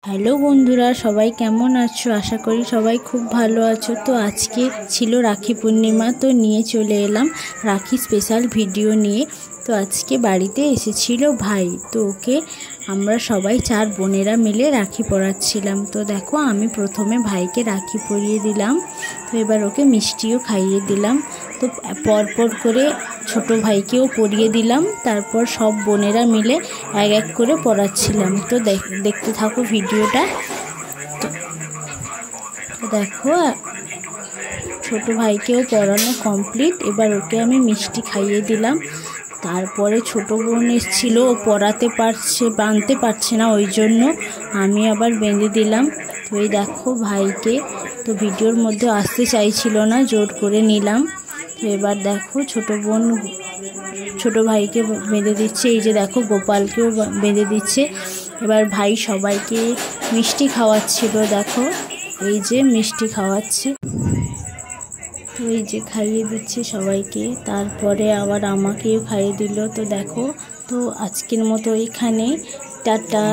Hello বন্ধুরা, সবাই কেমন আছো? আশা করি সবাই খুব ভালো আছো। তো আজকে ছিল রাখি পূর্ণিমা, তো নিয়ে চলে এলাম রাখি স্পেশাল ভিডিও নিয়ে। তো আজকে বাড়িতে এসেছিল ভাই, তো ওকে আমরা সবাই 4 বোনেরা মিলে রাখি পরাচ্ছিলাম। তো দেখো, আমি প্রথমে ভাইকে রাখি পরিয়ে দিলাম, তো এবার ওকে মিষ্টিও খাইয়ে দিলাম। তো পরপর করে ছোট ভাইকেও পরিয়ে দিলাম, তারপর সব বোনেরা মিলে এক এক করে পরাচ্ছিলাম। তো দেখতে থাকো ভিডিওটা। তো দেখো, ছোট ভাইকেও পরানো কমপ্লিট। এবার ওকে আমি মিষ্টি খাইয়ে দিলাম। তারপরে ছোট বোন এসেছিল, ও বাঁধতে পারছে না, ওই জন্য আমি আবার বেঁধে দিলাম। তো এই দেখো ভাইকে, তো ভিডিওর মধ্যে আসতে চাইছিল না, জোর করে নিলাম। তো এবার দেখো ছোট ভাইকে বেঁধে দিচ্ছে। এই যে দেখো, গোপালকেও বেঁধে দিচ্ছে। এবার ভাই সবাইকে মিষ্টি খাওয়াচ্ছিল। দেখো, এই যে মিষ্টি খাওয়াচ্ছে, তো এই যে খাইয়ে দিচ্ছে সবাইকে। তারপরে আবার আমাকেও খাইয়ে দিল। তো দেখো, তো আজকের মতো এখানে টাটা।